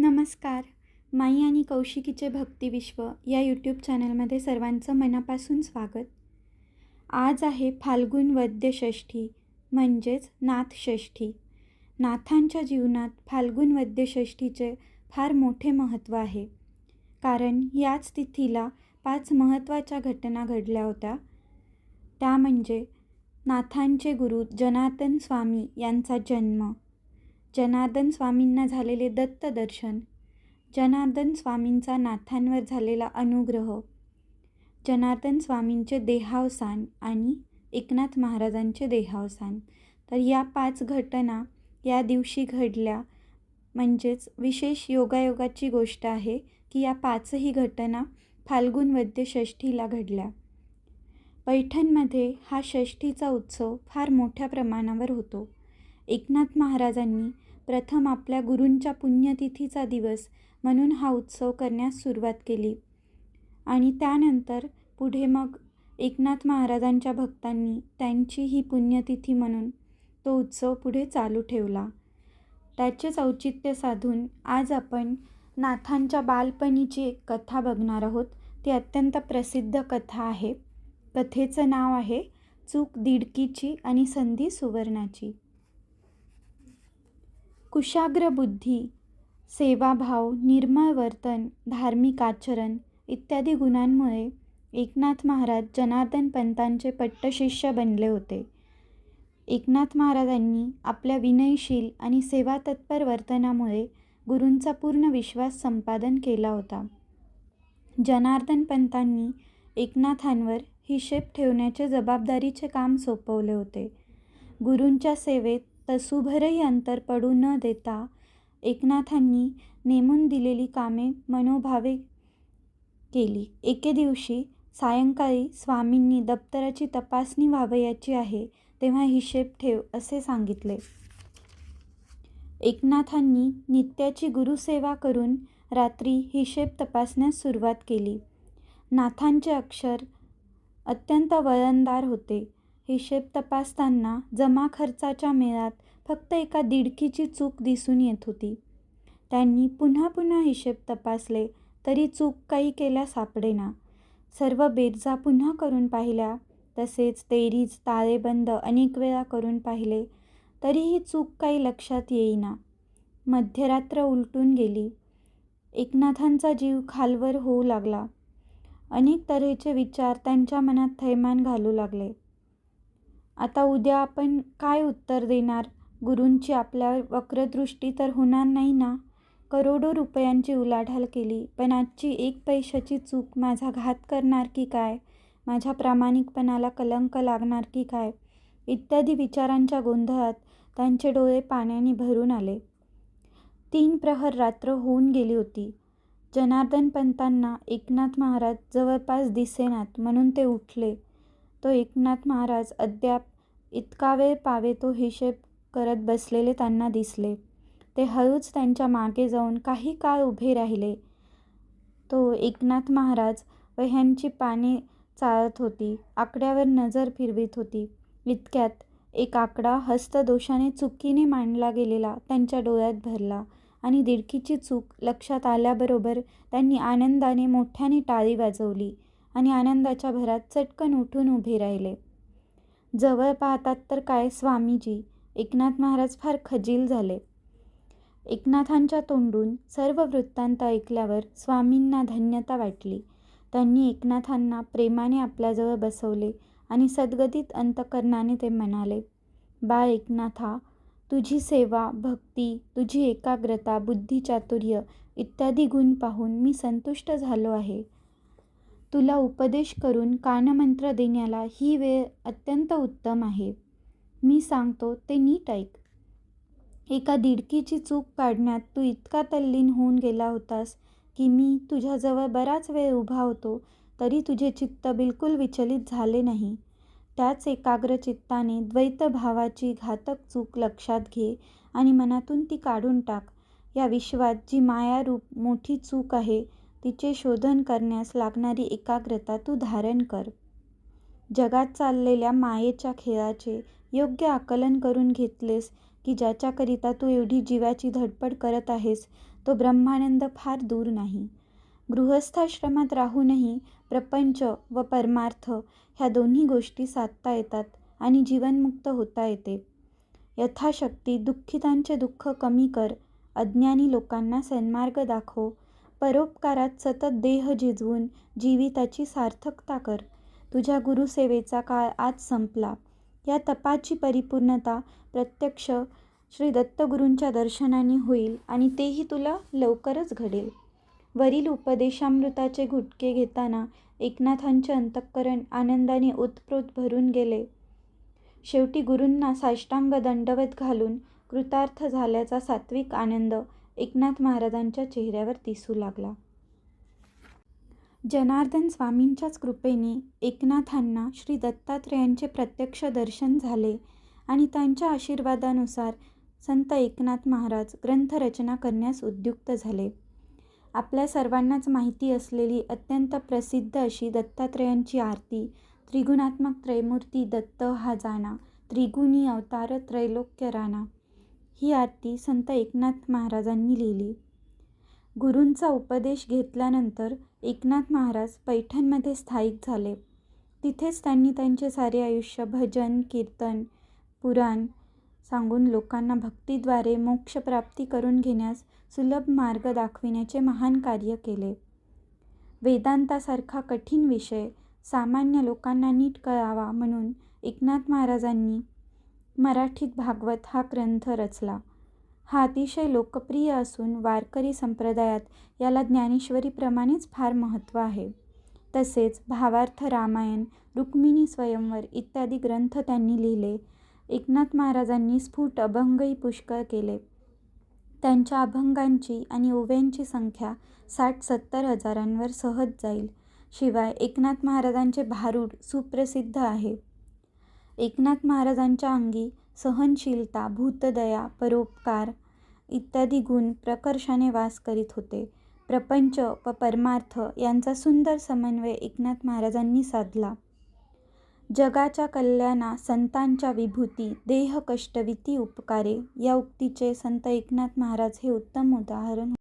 नमस्कार. माई आणि कौशिकीचे भक्तिविश्व या यूट्यूब चॅनलमध्ये सर्वांचं मनापासून स्वागत. आज आहे फाल्गुन वद्य षष्ठी म्हणजेच नाथषष्ठी. नाथांच्या जीवनात फाल्गुन वद्य षष्ठीचे फार मोठे महत्त्व आहे. कारण याच तिथीला 5 महत्त्वाच्या घटना घडल्या होत्या. त्या म्हणजे नाथांचे गुरु जनार्दन स्वामी यांचा जन्म, जनार्दन स्वामींना झालेले दत्तदर्शन, जनार्दन स्वामींचा नाथांवर झालेला अनुग्रह, जनार्दन स्वामींचे देहावसान आणि एकनाथ महाराजांचे देहावसान. तर या 5 घटना या दिवशी घडल्या. म्हणजेच विशेष योगायोगाची गोष्ट आहे की या 5ही घटना फाल्गुन वद्य षष्ठीला घडल्या. पैठणमध्ये हा षष्ठीचा उत्सव फार मोठ्या प्रमाणावर होतो. एकनाथ महाराजांनी प्रथम आपल्या गुरूंच्या पुण्यतिथीचा दिवस म्हणून हा उत्सव करण्यास सुरुवात केली आणि त्यानंतर पुढे मग एकनाथ महाराजांच्या भक्तांनी त्यांची ही पुण्यतिथी म्हणून तो उत्सव पुढे चालू ठेवला. त्याचेच औचित्य साधून आज आपण नाथांच्या बालपणीची एक कथा बघणार आहोत. ती अत्यंत प्रसिद्ध कथा आहे. कथेचं नाव आहे चूक दिडकीची आणि संधी सुवर्णाची. कुशाग्र बुद्धी, सेवाभाव, निर्मळ वर्तन, धार्मिक आचरण इत्यादी गुणांमुळे एकनाथ महाराज जनार्दन पंतांचे पट्टशिष्य बनले होते. एकनाथ महाराजांनी आपल्या विनयशील आणि सेवातत्पर वर्तनामुळे गुरूंचा पूर्ण विश्वास संपादन केला होता. जनार्दन पंतांनी एकनाथांवर हिशेब ठेवण्याचे जबाबदारीचे काम सोपवले होते. गुरूंच्या सेवेत तसूभरही अंतर पडू न देता एकनाथांनी नेमून दिलेली कामे मनोभावे केली. एके दिवशी सायंकाळी स्वामींनी दप्तराची तपासणी व्हावयाची आहे, तेव्हा हिशेब ठेव असे सांगितले. एकनाथांनी नित्याची गुरुसेवा करून रात्री हिशेब तपासण्यास सुरुवात केली. नाथांचे अक्षर अत्यंत वळणदार होते. हिशेब तपासताना जमा खर्चाच्या मेळात फक्त एका दिडकीची चूक दिसून येत होती. त्यांनी पुन्हा पुन्हा हिशेब तपासले तरी चूक काही केल्या सापडेना. सर्व बेरजा पुन्हा करून पाहिल्या, तसेच तेरीज ताळेबंद अनेक वेळा करून पाहिले तरीही चूक काही लक्षात येईना. मध्यरात्र उलटून गेली. एकनाथांचा जीव खालवर होऊ लागला. अनेक तऱ्हेचे विचार त्यांच्या मनात थैमान घालू लागले. आता उद्या आपण काय उत्तर देणार? गुरूंची आपल्यावर वक्रदृष्टी तर होणार नाही ना? करोडो रुपयांची उलाढाल केली, पण आजची 1 पैशाची चूक माझा घात करणार की काय? माझ्या प्रामाणिकपणाला कलंक लागणार की काय? इत्यादी विचारांच्या गोंधळात त्यांचे डोळे पाण्याने भरून आले. 3 प्रहर रात्र होऊन गेली होती. जनार्दन पंतांना एकनाथ महाराज जवळपास दिसेनात म्हणून ते उठले. तो एकनाथ महाराज अद्याप इतका वेळ पावे तो हिशेब करत बसलेले त्यांना दिसले. ते हळूच त्यांच्या मागे जाऊन काही काळ उभे राहिले. तो एकनाथ महाराज वह्यांची पाने चाळत होती, आकड्यावर नजर फिरवीत होती. इतक्यात एक आकडा हस्तदोषाने चुकीने मांडला गेलेला त्यांच्या डोळ्यात भरला आणि दिडकीची चूक लक्षात आल्याबरोबर त्यांनी आनंदाने मोठ्याने टाळी वाजवली आणि आनंदाच्या भरात चटकन उठून उभे राहिले. जवळ पाहतात तर काय स्वामीजी! एकनाथ महाराज फार खजील झाले. एकनाथांच्या तोंडून सर्व वृत्तांत ऐकल्यावर स्वामींना धन्यता वाटली. त्यांनी एकनाथांना प्रेमाने आपल्याजवळ बसवले आणि सद्गदित अंतकरणाने ते म्हणाले, बाळ एकनाथा, तुझी सेवा, भक्ती, तुझी एकाग्रता, बुद्धिचातुर्य इत्यादी गुण पाहून मी संतुष्ट झालो आहे. तुला उपदेश करून कानमंत्र देण्याला ही वेळ अत्यंत उत्तम आहे. मी सांगतो ते नीट ऐक. एका दिडकीची चूक काढण्यात तू इतका तल्लीन होऊन गेला होतास की मी तुझ्याजवळ बराच वेळ उभा होतो तरी तुझे चित्त बिलकुल विचलित झाले नाही. त्याच एकाग्र चित्ताने द्वैतभावाची घातक चूक लक्षात घे आणि मनातून ती काढून टाक. या विश्वात जी मायारूप मोठी चूक आहे तिचे शोधन करण्यास लागणारी एकाग्रता तू धारण कर. जगात चाललेल्या मायेच्या खेळाचे योग्य आकलन करून घेतलेस की ज्याच्याकरिता तू एवढी जीवाची धडपड करत आहेस तो ब्रह्मानंद फार दूर नाही. गृहस्थाश्रमात राहूनही प्रपंच व परमार्थ ह्या दोन्ही गोष्टी साधता येतात आणि जीवनमुक्त होता येते. यथाशक्ती दुःखितांचे दुःख कमी कर, अज्ञानी लोकांना सन्मार्ग दाखव, परोपकारात सतत देह झिजवून जीविताची सार्थकता कर. तुझ्या गुरुसेवेचा काळ आज संपला. या तपाची परिपूर्णता प्रत्यक्ष श्री दत्तगुरूंच्या दर्शनाने होईल आणि तेही तुला लवकरच घडेल. वरील उपदेशामृताचे घुटके घेताना एकनाथांचे अंतःकरण आनंदाने ओतप्रोत भरून गेले. शेवटी गुरूंना साष्टांग दंडवत घालून कृतार्थ झाल्याचा सात्विक आनंद एकनाथ महाराजांच्या चेहऱ्यावर दिसू लागला. जनार्दन स्वामींच्याच कृपेने एकनाथांना श्री दत्तात्रेयांचे प्रत्यक्ष दर्शन झाले आणि त्यांच्या आशीर्वादानुसार संत एकनाथ महाराज ग्रंथरचना करण्यास उद्युक्त झाले. आपल्या सर्वांनाच माहिती असलेली अत्यंत प्रसिद्ध अशी दत्तात्रेयांची आरती, त्रिगुणात्मक त्रयमूर्ती दत्त हा जाणा, त्रिगुणी अवतार त्रैलोक्य राणा, ही आरती संत एकनाथ महाराजांनी लिहिली. गुरूंचा उपदेश घेतल्यानंतर एकनाथ महाराज पैठणमध्ये स्थायिक झाले. तिथेच त्यांनी त्यांचे सारे आयुष्य भजन, कीर्तन, पुराण सांगून लोकांना भक्तीद्वारे मोक्षप्राप्ती करून घेण्यास सुलभ मार्ग दाखविण्याचे महान कार्य केले. वेदांतासारखा कठीण विषय सामान्य लोकांना नीट कळावा म्हणून एकनाथ महाराजांनी मराठीत भागवत हा ग्रंथ रचला. हा अतिशय लोकप्रिय असून वारकरी संप्रदायात याला ज्ञानेश्वरीप्रमाणेच फार महत्त्व आहे. तसेच भावार्थ रामायण, रुक्मिणी स्वयंवर इत्यादी ग्रंथ त्यांनी लिहिले. एकनाथ महाराजांनी स्फुट अभंगही पुष्कळ केले. त्यांच्या अभंगांची आणि ओव्यांची संख्या 60-70 हजारांवर सहज जाईल. शिवाय एकनाथ महाराजांचे भारूड सुप्रसिद्ध आहे. एकनाथ महाराजांच्या अंगी सहनशीलता, भूतदया, परोपकार इत्यादी गुण प्रकर्षाने वास करीत होते. प्रपंच व परमार्थ यांचा सुंदर समन्वय एकनाथ महाराजांनी साधला. जगाच्या कल्याणा संतांच्या विभूती, देह कष्टविती उपकारे या उक्तीचे संत एकनाथ महाराज हे उत्तम उदाहरण